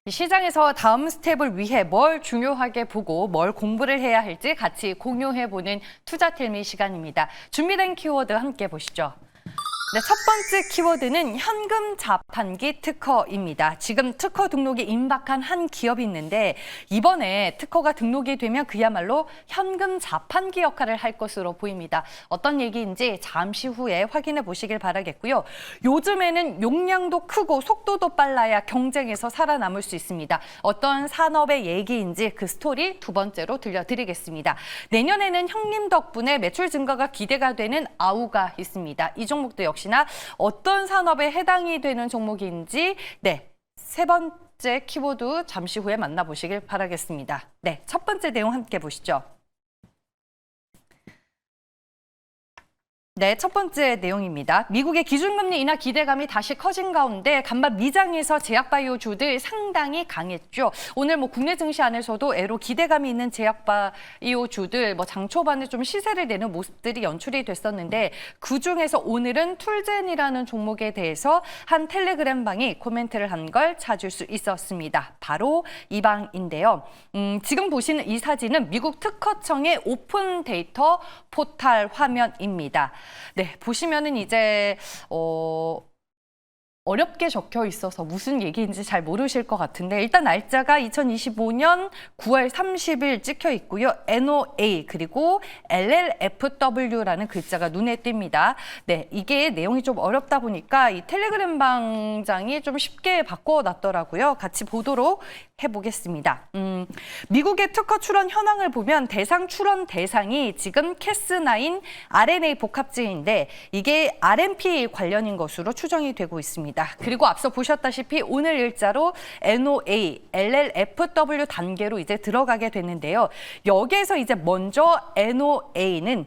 시장에서 다음 스텝을 위해 뭘 중요하게 보고 뭘 공부를 해야 할지 같이 공유해보는 투자텔미 시간입니다. 준비된 키워드 함께 보시죠. 네, 첫 번째 키워드는 현금 자판기 특허입니다. 지금 특허 등록이 임박한 한 기업이 있는데 이번에 특허가 등록이 되면 그야말로 현금 자판기 역할을 할 것으로 보입니다. 어떤 얘기인지 잠시 후에 확인해 보시길 바라겠고요. 요즘에는 용량도 크고 속도도 빨라야 경쟁에서 살아남을 수 있습니다. 어떤 산업의 얘기인지 그 스토리 두 번째로 들려드리겠습니다. 내년에는 형님 덕분에 매출 증가가 기대가 되는 아우가 있습니다. 이 종목도 역시나 어떤 산업에 해당이 되는 종목인지 세 번째 키워드 잠시 후에 만나보시길 바라겠습니다. 첫 번째 내용 함께 보시죠. 첫 번째 내용입니다. 미국의 기준금리 인하 기대감이 다시 커진 가운데 간밤 미장에서 제약바이오주들 상당히 강했죠. 오늘 국내 증시 안에서도 애로 기대감이 있는 제약바이오주들 장 초반에 좀 시세를 내는 모습들이 연출이 됐었는데 그중에서 오늘은 툴젠이라는 종목에 대해서 한 텔레그램 방이 코멘트를 한 걸 찾을 수 있었습니다. 바로 이 방인데요. 지금 보시는 이 사진은 미국 특허청의 오픈 데이터 포탈 화면입니다. 보시면은 이제 어렵게 적혀 있어서 무슨 얘기인지 잘 모르실 것 같은데 일단 날짜가 2025년 9월 30일 찍혀 있고요. NOA 그리고 LLFW라는 글자가 눈에 띕니다. 이게 내용이 좀 어렵다 보니까 이 텔레그램 방장이 좀 쉽게 바꿔놨더라고요. 같이 보도록 해보겠습니다. 미국의 특허 출원 현황을 보면 대상 출원 대상이 지금 캐스9 RNA 복합제인데 이게 RNP 관련인 것으로 추정이 되고 있습니다. 그리고 앞서 보셨다시피 오늘 일자로 NOA, LLFW 단계로 이제 들어가게 되는데요. 여기에서 이제 먼저 NOA는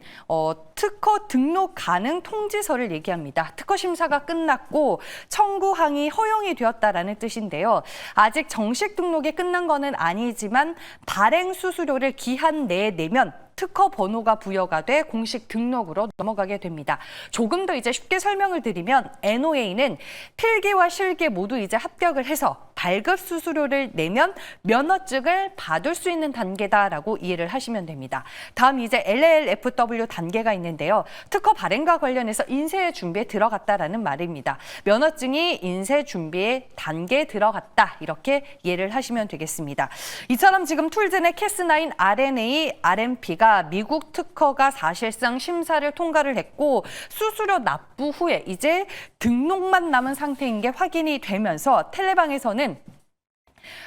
특허 등록 가능 통지서를 얘기합니다. 특허 심사가 끝났고 청구항이 허용이 되었다라는 뜻인데요. 아직 정식 등록이 끝난 거는 아니지만 발행 수수료를 기한 내에 내면 특허 번호가 부여가 돼 공식 등록으로 넘어가게 됩니다. 조금 더 이제 쉽게 설명을 드리면 NOA는 필기와 실기 모두 이제 합격을 해서 발급 수수료를 내면 면허증을 받을 수 있는 단계다라고 이해를 하시면 됩니다. 다음 이제 LLFW 단계가 있는데요. 특허 발행과 관련해서 인쇄 준비에 들어갔다라는 말입니다. 면허증이 인쇄 준비에 단계에 들어갔다 이렇게 이해를 하시면 되겠습니다. 이처럼 지금 툴젠의 캐스9 RNA, RNP가 미국 특허가 사실상 심사를 통과를 했고 수수료 납부 후에 이제 등록만 남은 상태인 게 확인이 되면서 텔레방에서는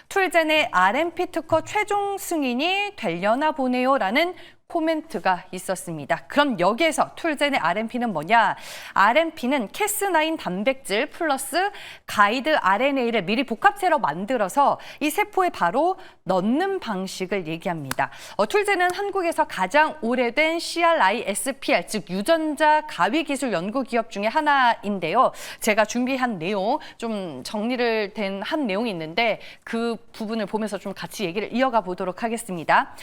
툴젠의 RNP 특허 최종 승인이 되려나 보네요라는 코멘트가 있었습니다. 그럼 여기에서 툴젠의 RNP는 뭐냐? RNP는 캐스9 단백질 플러스 가이드 RNA를 미리 복합체로 만들어서 이 세포에 바로 넣는 방식을 얘기합니다. 툴젠은 한국에서 가장 오래된 CRISPR, 즉 유전자 가위 기술 연구 기업 중에 하나인데요. 제가 준비한 내용, 좀 정리를 된 한 내용이 있는데 그 부분을 보면서 좀 같이 얘기를 이어가 보도록 하겠습니다.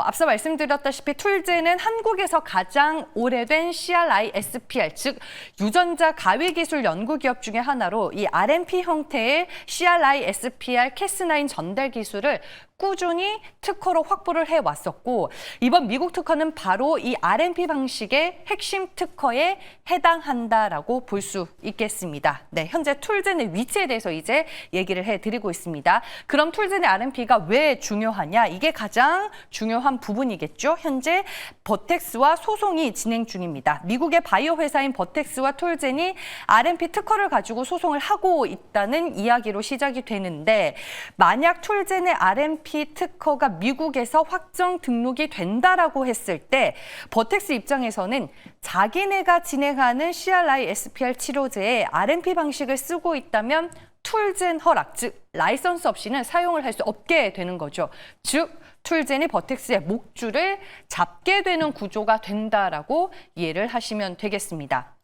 앞서 말씀드렸다시피 툴젠은 한국에서 가장 오래된 CRISPR, 즉 유전자 가위 기술 연구 기업 중에 하나로 이 RNP 형태의 CRISPR 캐스9 전달 기술을 꾸준히 특허로 확보를 해왔었고 이번 미국 특허는 바로 이 RNP 방식의 핵심 특허에 해당한다라고 볼 수 있겠습니다. 현재 툴젠의 위치에 대해서 이제 얘기를 해드리고 있습니다. 그럼 툴젠의 RNP가 왜 중요하냐? 이게 가장 중요한 부분이겠죠. 현재 버텍스와 소송이 진행 중입니다. 미국의 바이오 회사인 버텍스와 툴젠이 RNP 특허를 가지고 소송을 하고 있다는 이야기로 시작이 되는데 만약 툴젠의 RNP 특허가 미국에서 확정 등록이 된다라고 했을 때 버텍스 입장에서는 자기네가 진행하는 CRISPR 치료제에 RNP 방식을 쓰고 있다면 툴젠 허락, 즉 라이선스 없이는 사용을 할 수 없게 되는 거죠. 즉 툴젠이 버텍스의 목줄을 잡게 되는 구조가 된다라고 이해를 하시면 되겠습니다.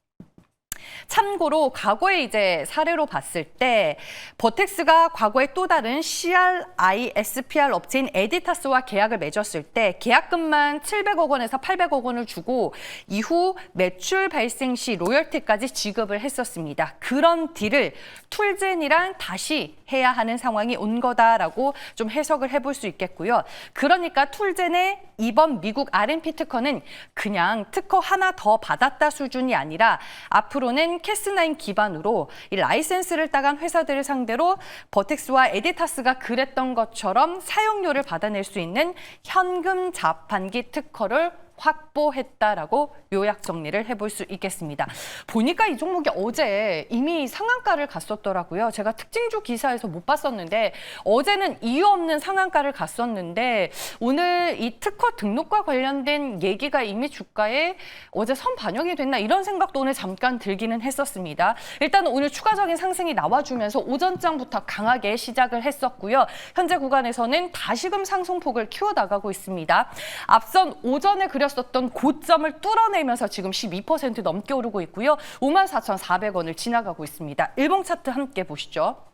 참고로 과거에 이제 사례로 봤을 때 버텍스가 과거에 또 다른 CRISPR 업체인 에디타스와 계약을 맺었을 때 계약금만 700억 원에서 800억 원을 주고 이후 매출 발생 시 로열티까지 지급을 했었습니다. 그런 딜을 툴젠이랑 다시 해야 하는 상황이 온 거다라고 좀 해석을 해볼 수 있겠고요. 그러니까 툴젠의 이번 미국 R&D 특허는 그냥 특허 하나 더 받았다 수준이 아니라 앞으로는 캐스9 기반으로 이 라이센스를 따간 회사들을 상대로 버텍스와 에디타스가 그랬던 것처럼 사용료를 받아낼 수 있는 현금 자판기 특허를 확보했다라고 요약 정리를 해볼 수 있겠습니다. 보니까 이 종목이 어제 이미 상한가를 갔었더라고요. 제가 특징주 기사에서 못 봤었는데 어제는 이유 없는 상한가를 갔었는데 오늘 이 특허 등록과 관련된 얘기가 이미 주가에 어제 선 반영이 됐나 이런 생각도 오늘 잠깐 들기는 했었습니다. 일단 오늘 추가적인 상승이 나와주면서 오전장부터 강하게 시작을 했었고요. 현재 구간에서는 다시금 상승폭을 키워나가고 있습니다. 앞선 오전에 그렸었던 고점을 뚫어내면서 지금 12% 넘게 오르고 있고요. 54,400원을 지나가고 있습니다. 일봉 차트 함께 보시죠.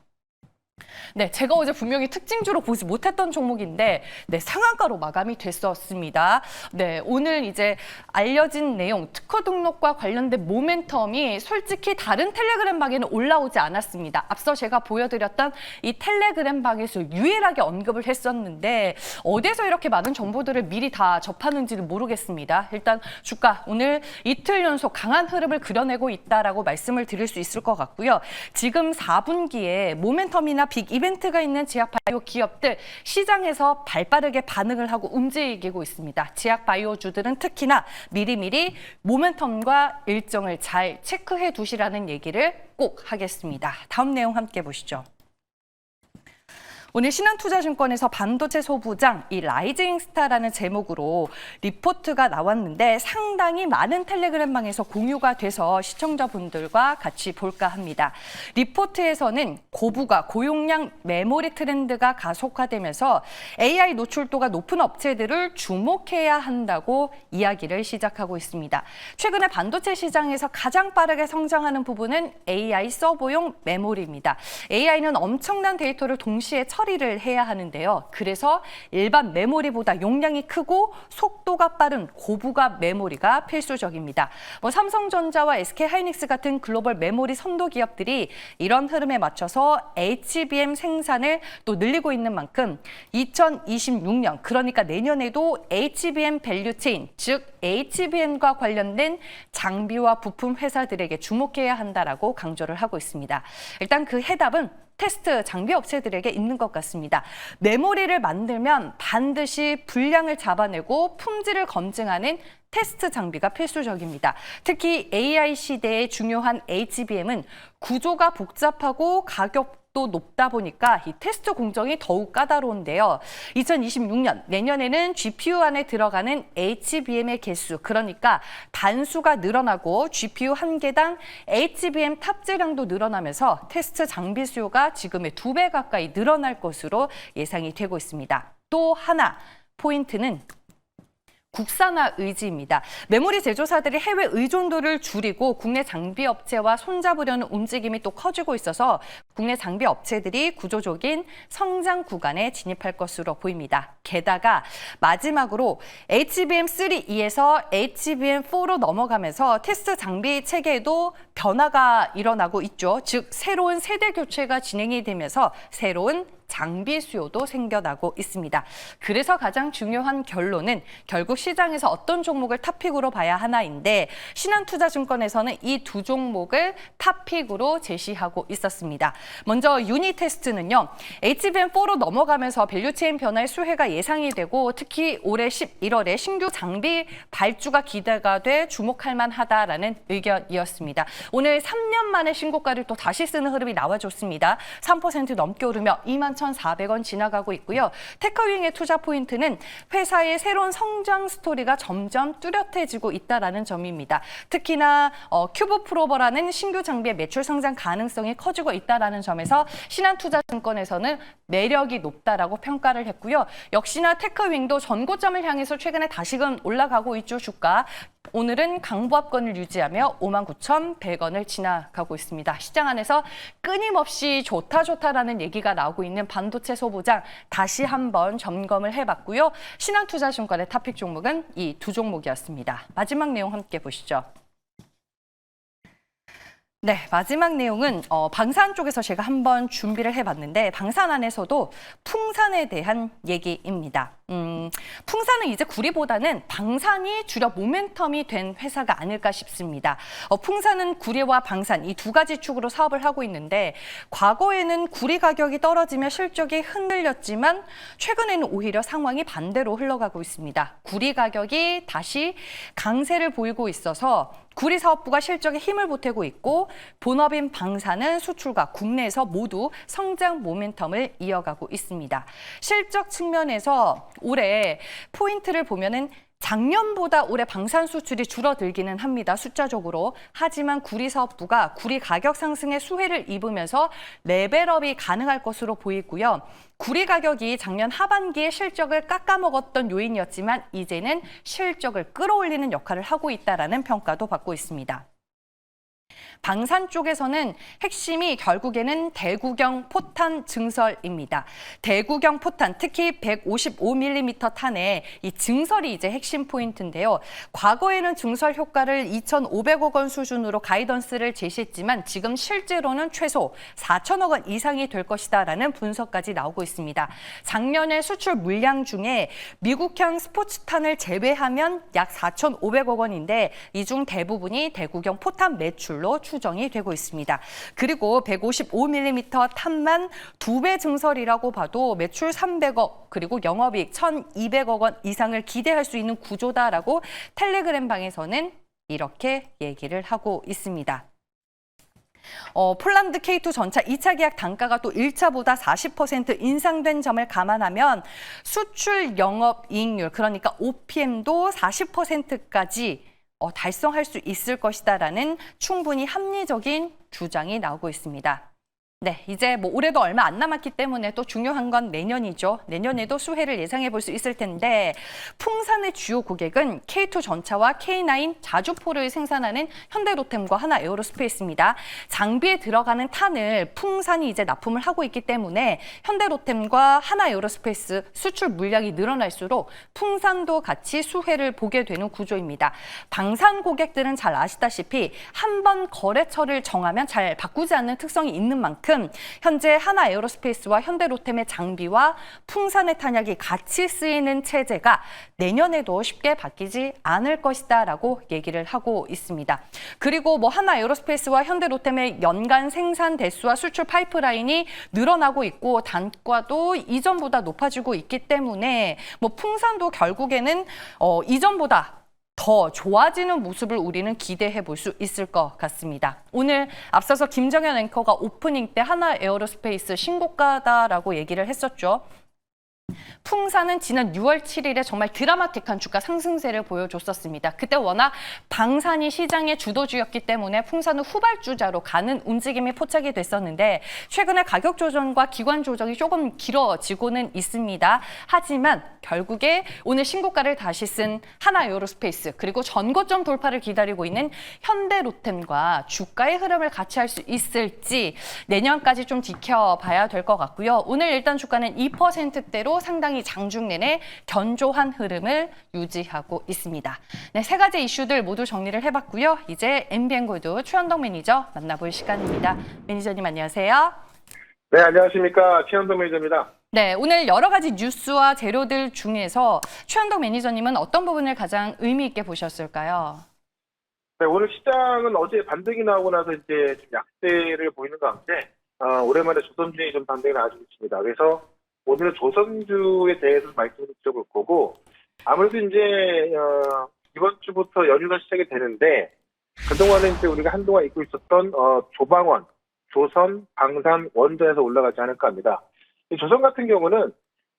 네, 제가 어제 분명히 특징주로 보지 못했던 종목인데 네, 상한가로 마감이 됐었습니다. 네, 오늘 이제 알려진 내용, 특허 등록과 관련된 모멘텀이 솔직히 다른 텔레그램 방에는 올라오지 않았습니다. 앞서 제가 보여드렸던 이 텔레그램 방에서 유일하게 언급을 했었는데 어디서 이렇게 많은 정보들을 미리 다 접하는지는 모르겠습니다. 일단 주가 오늘 이틀 연속 강한 흐름을 그려내고 있다라고 말씀을 드릴 수 있을 것 같고요. 지금 4분기에 모멘텀이나 빅 이벤트가 있는 제약바이오 기업들 시장에서 발빠르게 반응을 하고 움직이고 있습니다. 제약바이오주들은 특히나 미리미리 모멘텀과 일정을 잘 체크해 두시라는 얘기를 꼭 하겠습니다. 다음 내용 함께 보시죠. 오늘 신한투자증권에서 반도체 소부장 이 라이징스타라는 제목으로 리포트가 나왔는데 상당히 많은 텔레그램방에서 공유가 돼서 시청자분들과 같이 볼까 합니다. 리포트에서는 고부가 고용량 메모리 트렌드가 가속화되면서 AI 노출도가 높은 업체들을 주목해야 한다고 이야기를 시작하고 있습니다. 최근에 반도체 시장에서 가장 빠르게 성장하는 부분은 AI 서버용 메모리입니다. AI는 엄청난 데이터를 동시에 처리를 해야 하는데요. 그래서 일반 메모리보다 용량이 크고 속도가 빠른 고부가 메모리가 필수적입니다. 삼성전자와 SK하이닉스 같은 글로벌 메모리 선도 기업들이 이런 흐름에 맞춰서 HBM 생산을 또 늘리고 있는 만큼 2026년 그러니까 내년에도 HBM 밸류체인 즉 HBM과 관련된 장비와 부품 회사들에게 주목해야 한다라고 강조를 하고 있습니다. 일단 그 해답은 테스트 장비 업체들에게 있는 것 같습니다. 메모리를 만들면 반드시 분량을 잡아내고 품질을 검증하는 테스트 장비가 필수적입니다. 특히 AI 시대의 중요한 HBM은 구조가 복잡하고 가격도 높다 보니까 이 테스트 공정이 더욱 까다로운데요. 2026년 내년에는 GPU 안에 들어가는 HBM의 개수, 그러니까 단수가 늘어나고 GPU 한 개당 HBM 탑재량도 늘어나면서 테스트 장비 수요가 지금의 2배 가까이 늘어날 것으로 예상이 되고 있습니다. 또 하나 포인트는 국산화 의지입니다. 메모리 제조사들이 해외 의존도를 줄이고 국내 장비 업체와 손잡으려는 움직임이 또 커지고 있어서 국내 장비 업체들이 구조적인 성장 구간에 진입할 것으로 보입니다. 게다가 마지막으로 HBM3E에서 HBM4로 넘어가면서 테스트 장비 체계에도 변화가 일어나고 있죠. 즉 새로운 세대 교체가 진행이 되면서 새로운 장비 수요도 생겨나고 있습니다. 그래서 가장 중요한 결론은 결국 시장에서 어떤 종목을 탑픽으로 봐야 하나인데 신한투자증권에서는 이 두 종목을 탑픽으로 제시하고 있었습니다. 먼저 유니테스트는요. HBM4로 넘어가면서 밸류체인 변화의 수혜가 예상이 되고 특히 올해 11월에 신규 장비 발주가 기대가 돼 주목할 만하다라는 의견이었습니다. 오늘 3년 만에 신고가를 또 다시 쓰는 흐름이 나와줬습니다. 3% 넘게 오르며 21,400원 지나가고 있고요. 테크윙의 투자 포인트는 회사의 새로운 성장 스토리가 점점 뚜렷해지고 있다는 점입니다. 특히나 큐브 프로버라는 신규 장비의 매출 성장 가능성이 커지고 있다는 점에서 신한투자증권에서는 매력이 높다라고 평가를 했고요. 역시나 테크윙도 전고점을 향해서 최근에 다시금 올라가고 있죠. 주가. 오늘은 강보합권을 유지하며 59,100원 2,100원을 지나가고 있습니다. 시장 안에서 끊임없이 좋다라는 얘기가 나오고 있는 반도체 소부장 다시 한번 점검을 해봤고요. 신한투자증권의 탑픽 종목은 이 두 종목이었습니다. 마지막 내용 함께 보시죠. 네, 마지막 내용은 방산 쪽에서 제가 한번 준비를 해봤는데 방산 안에서도 풍산에 대한 얘기입니다. 풍산은 이제 구리보다는 방산이 주력 모멘텀이 된 회사가 아닐까 싶습니다. 풍산은 구리와 방산 이 두 가지 축으로 사업을 하고 있는데 과거에는 구리 가격이 떨어지며 실적이 흔들렸지만 최근에는 오히려 상황이 반대로 흘러가고 있습니다. 구리 가격이 다시 강세를 보이고 있어서 구리 사업부가 실적에 힘을 보태고 있고 본업인 방산은 수출과 국내에서 모두 성장 모멘텀을 이어가고 있습니다. 실적 측면에서 올해 포인트를 보면은 작년보다 올해 방산 수출이 줄어들기는 합니다. 숫자적으로. 하지만 구리 사업부가 구리 가격 상승에 수혜를 입으면서 레벨업이 가능할 것으로 보이고요. 구리 가격이 작년 하반기에 실적을 깎아먹었던 요인이었지만 이제는 실적을 끌어올리는 역할을 하고 있다는 평가도 받고 있습니다. 방산 쪽에서는 핵심이 결국에는 대구경 포탄 증설입니다. 대구경 포탄, 특히 155mm 탄의 이 증설이 이제 핵심 포인트인데요. 과거에는 증설 효과를 2,500억 원 수준으로 가이던스를 제시했지만 지금 실제로는 최소 4천억 원 이상이 될 것이다라는 분석까지 나오고 있습니다. 작년에 수출 물량 중에 미국형 스포츠탄을 제외하면 약 4,500억 원인데 이 중 대부분이 대구경 포탄 매출로 추정이 되고 있습니다. 그리고 155mm 탄만 2배 증설이라고 봐도 매출 300억 그리고 영업이익 1,200억 원 이상을 기대할 수 있는 구조다라고 텔레그램 방에서는 이렇게 얘기를 하고 있습니다. 폴란드 K2 전차 2차 계약 단가가 또 1차보다 40% 인상된 점을 감안하면 수출 영업이익률 그러니까 OPM도 40%까지 달성할 수 있을 것이다라는 충분히 합리적인 주장이 나오고 있습니다. 네, 이제 올해도 얼마 안 남았기 때문에 또 중요한 건 내년이죠. 내년에도 수혜를 예상해 볼 수 있을 텐데 풍산의 주요 고객은 K2 전차와 K9 자주포를 생산하는 현대로템과 하나에어로스페이스입니다. 장비에 들어가는 탄을 풍산이 이제 납품을 하고 있기 때문에 현대로템과 하나에어로스페이스 수출 물량이 늘어날수록 풍산도 같이 수혜를 보게 되는 구조입니다. 방산 고객들은 잘 아시다시피 한 번 거래처를 정하면 잘 바꾸지 않는 특성이 있는 만큼 현재 하나에어로스페이스와 현대로템의 장비와 풍산의 탄약이 같이 쓰이는 체제가 내년에도 쉽게 바뀌지 않을 것이다라고 얘기를 하고 있습니다. 그리고 하나에어로스페이스와 현대로템의 연간 생산 대수와 수출 파이프라인이 늘어나고 있고 단가도 이전보다 높아지고 있기 때문에 풍산도 결국에는 이전보다 더 좋아지는 모습을 우리는 기대해 볼 수 있을 것 같습니다. 오늘 앞서서 김정현 앵커가 오프닝 때 하나에어로스페이스 신고가다라고 얘기를 했었죠. 풍산은 지난 6월 7일에 정말 드라마틱한 주가 상승세를 보여줬었습니다. 그때 워낙 방산이 시장의 주도주였기 때문에 풍산은 후발주자로 가는 움직임이 포착이 됐었는데 최근에 가격 조정과 기관 조정이 조금 길어지고는 있습니다. 하지만 결국에 오늘 신고가를 다시 쓴 하나에어로스페이스 그리고 전고점 돌파를 기다리고 있는 현대로템과 주가의 흐름을 같이 할 수 있을지 내년까지 좀 지켜봐야 될 것 같고요. 오늘 일단 주가는 2%대로 상당히 장중 내내 견조한 흐름을 유지하고 있습니다. 네, 세 가지 이슈들 모두 정리를 해봤고요. 이제 MBN골드 최현덕 매니저 만나볼 시간입니다. 매니저님 안녕하세요. 네, 안녕하십니까. 최현덕 매니저입니다. 네, 오늘 여러 가지 뉴스와 재료들 중에서 최현덕 매니저님은 어떤 부분을 가장 의미 있게 보셨을까요? 네, 오늘 시장은 어제 반등이 나오고 나서 이제 좀 약세를 보이는 가운데 오랜만에 조선주에 좀 반등이 나와주고 있습니다. 그래서 오늘은 조선주에 대해서 말씀을 드려볼 거고 아무래도 이제 이번 주부터 연휴가 시작이 되는데 그동안은 이제 우리가 한동안 잊고 있었던 조방원, 조선, 방산, 원전에서 올라가지 않을까 합니다. 이 조선 같은 경우는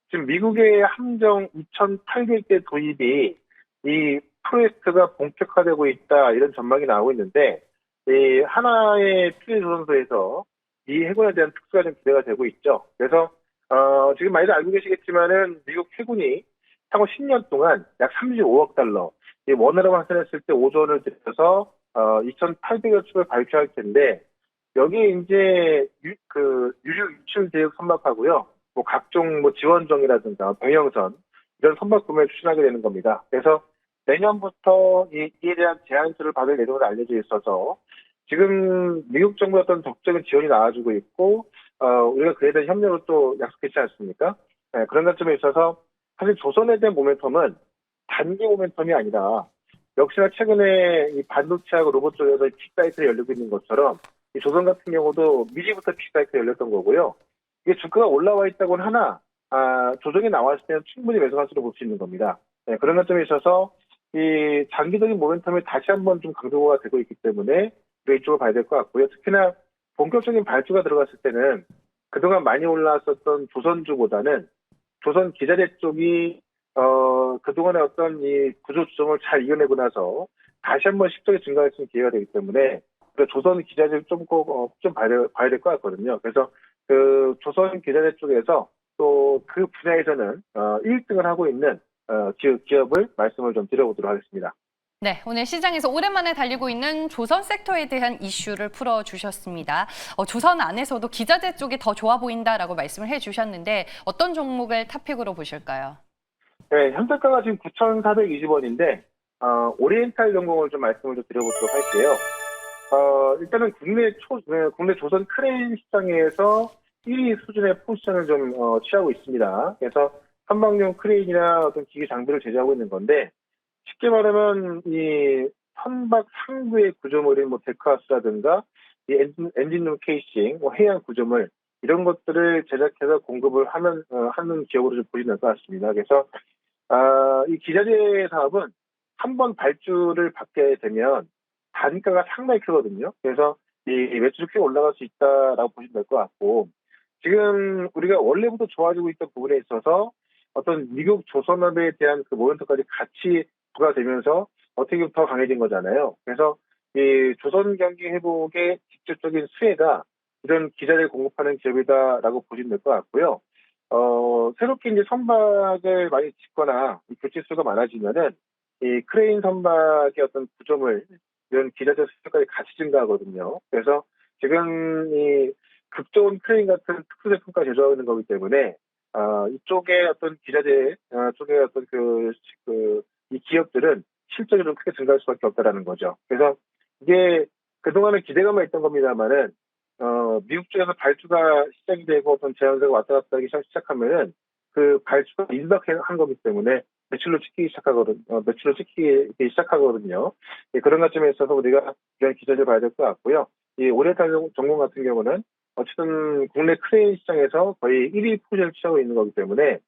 지금 미국의 함정 2,800대 도입이 이 프로젝트가 본격화되고 있다 이런 전망이 나오고 있는데 이 하나의 필요조선소에서 이 해군에 대한 특수가 좀 기대가 되고 있죠. 그래서 지금 많이들 알고 계시겠지만은 미국 해군이 향후 10년 동안 약 35억 달러, 이 원화로 환산했을 때 5조 원을 들여서 2,800여 축을 발표할 텐데, 여기에 이제 유류 유출 대역 선박하고요. 뭐 각종 뭐 지원정이라든가 병영선 이런 선박 구매를 추진하게 되는 겁니다. 그래서 내년부터 이에 대한 제한수를 받을 예정으로 알려져 있어서 지금 미국 정부의 어떤 적극적인 지원이 나와주고 있고 우리가 그에 대한 협력을 또 약속했지 않습니까? 네, 그런 관점에 있어서 사실 조선에 대한 모멘텀은 단기 모멘텀이 아니라 역시나 최근에 이 반도체하고 로봇 쪽에서 빅사이클이 열리고 있는 것처럼 이 조선 같은 경우도 미리부터 빅사이클이 열렸던 거고요. 이게 주가가 올라와 있다고는 하나 조정이 나왔을 때는 충분히 매수가수로 볼 수 있는 겁니다. 네, 그런 관점에 있어서 이 장기적인 모멘텀이 다시 한번 좀 강조가 되고 있기 때문에 우리가 이쪽을 봐야 될 것 같고요. 특히나 본격적인 발주가 들어갔을 때는 그동안 많이 올라왔었던 조선주보다는 조선 기자재 쪽이 그동안의 어떤 이 구조 조정을 잘 이겨내고 나서 다시 한번 실적이 증가할 수 있는 기회가 되기 때문에 조선 기자재를 좀 봐야 될 것 같거든요. 그래서 그 조선 기자재 쪽에서 또 그 분야에서는 1등을 하고 있는 기업을 말씀을 좀 드려보도록 하겠습니다. 네, 오늘 시장에서 오랜만에 달리고 있는 조선 섹터에 대한 이슈를 풀어주셨습니다. 조선 안에서도 기자재 쪽이 더 좋아 보인다라고 말씀을 해주셨는데 어떤 종목을 탑픽으로 보실까요? 네, 현재가가 지금 9,420원인데 오리엔탈 전공을 좀 말씀을 좀 드려보도록 할게요. 일단은 국내 조선 크레인 시장에서 1위 수준의 포지션을 좀 취하고 있습니다. 그래서 선박용 크레인이나 어떤 기계 장비를 제조하고 있는 건데 쉽게 말하면 이 선박 상부의 구조물인 뭐 데크하우스라든가 이 엔진룸 케이싱, 뭐 해양 구조물 이런 것들을 제작해서 공급을 하는 기업으로 좀 보시면 될 것 같습니다. 그래서 이 기자재 사업은 한 번 발주를 받게 되면 단가가 상당히 크거든요. 그래서 이 매출이 크게 올라갈 수 있다라고 보시면 될 것 같고 지금 우리가 원래부터 좋아지고 있던 부분에 있어서 어떤 미국 조선업에 대한 그 모멘텀까지 같이 부과되면서 어떻게 보면 더 강해진 거잖아요. 그래서 이 조선 경기 회복의 직접적인 수혜가 이런 기자재를 공급하는 기업이다라고 보시면 될 것 같고요. 새롭게 이제 선박을 많이 짓거나 교체 수가 많아지면은 이 크레인 선박의 어떤 구조물 이런 기자재 수요까지 같이 증가하거든요. 그래서 지금 이 극좋은 크레인 같은 특수 제품까지 제조하고 있는 거기 때문에 이쪽에 어떤 기자재 쪽에 어떤 이 기업들은 실적이 좀 크게 증가할 수밖에 없다라는 거죠. 그래서 이게 그동안은 기대감만 있던 겁니다만은 미국 쪽에서 발주가 시작이 되고 어떤 제한세가 왔다 갔다 하기 시작하면은 그 발주가 임박한 거기 때문에 매출로 찍히기 시작하거든요. 예, 그런 관점에 있어서 우리가 이런 기자재를 봐야 될 것 같고요. 이 오리엔탈 전공 같은 경우는 어쨌든 국내 크레인 시장에서 거의 1위 포지션을 취하고 있는 거기 때문에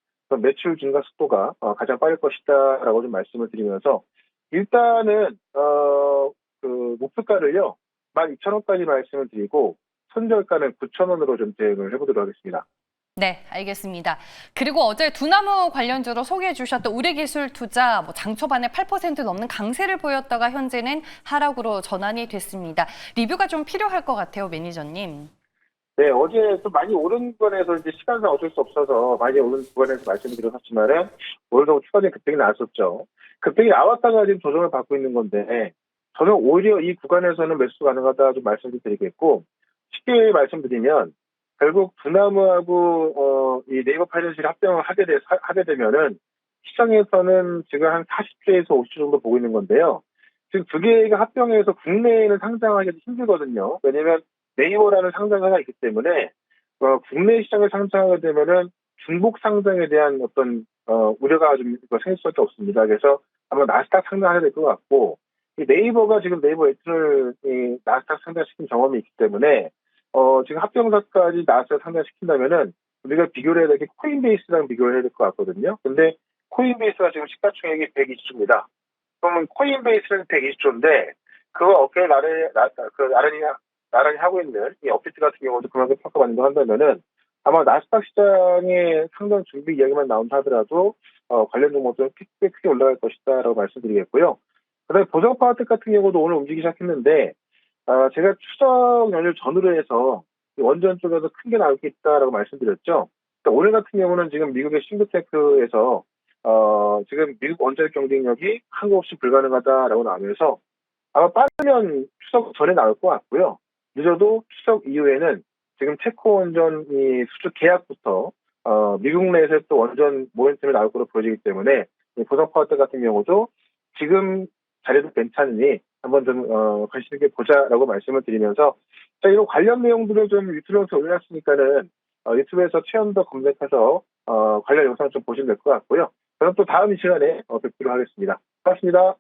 매출 증가 속도가 가장 빠를 것이다라고 좀 말씀을 드리면서 일단은 그 목표가를요 12,000원까지 말씀을 드리고 손절가는 9,000원으로 좀 대응을 해보도록 하겠습니다. 네, 알겠습니다. 그리고 어제 두나무 관련주로 소개해 주셨던 우리기술투자 장 초반에 8% 넘는 강세를 보였다가 현재는 하락으로 전환이 됐습니다. 리뷰가 좀 필요할 것 같아요, 매니저님. 네, 어제 좀 많이 오른 구간에서 이제 시간상 어쩔 수 없어서 많이 오른 구간에서 말씀드렸었지만은 오늘도 추가적인 급등이 나왔었죠. 급등이 나왔다가 지금 조정을 받고 있는 건데 저는 오히려 이 구간에서는 매수 가능하다 좀 말씀드리겠고 쉽게 말씀드리면 결국 두나무하고 이 네이버 파이낸셜이 합병을 하게 되면은 시장에서는 지금 한 40주에서 50주 정도 보고 있는 건데요. 지금 두 개가 합병해서 국내에는 상장하기도 힘들거든요. 왜냐면 네이버라는 상장사가 있기 때문에 국내 시장에 상장하게 되면은 중복 상장에 대한 어떤 우려가 좀 생길 수밖에 없습니다. 그래서 아마 나스닥 상장해야 될 것 같고 이 네이버가 지금 네이버 앱을 나스닥 상장시킨 경험이 있기 때문에 지금 합병사까지 나스닥 상장시킨다면은 우리가 비교를 해야 될 게 코인베이스랑 비교를 해야 될 것 같거든요. 근데 코인베이스가 지금 시가총액이 120조입니다. 그러면 코인베이스는 120조인데 그거 어깨에 나란히 하고 있는 이 업비트 같은 경우도 그만큼 평가받는다고 한다면은 아마 나스닥 시장의 상장 준비 이야기만 나온다 하더라도 관련 종목들은 꽤 크게 올라갈 것이다라고 말씀드리겠고요. 그다음에 보정파워텍 같은 경우도 오늘 움직이기 시작했는데 제가 추석 연휴 전후로 해서 원전 쪽에서 큰 게 나올 게 있다라고 말씀드렸죠. 그러니까 오늘 같은 경우는 지금 미국의 싱크테크에서 지금 미국 원자력 경쟁력이 한국 없이 불가능하다라고 나오면서 아마 빠르면 추석 전에 나올 것 같고요. 늦어도 추석 이후에는 지금 체코 원전이 수주 계약부터 미국 내에서 또 원전 모멘텀이 나올 것으로 보여지기 때문에 보성 파워텍 같은 경우도 지금 자리도 괜찮으니 한번 좀 관심 있게 보자라고 말씀을 드리면서 자, 이런 관련 내용들을 좀 유튜브에서 올려놨으니까는 유튜브에서 최연도 검색해서 관련 영상 좀 보시면 될 것 같고요. 저는 또 다음 시간에 뵙기로 하겠습니다. 고맙습니다.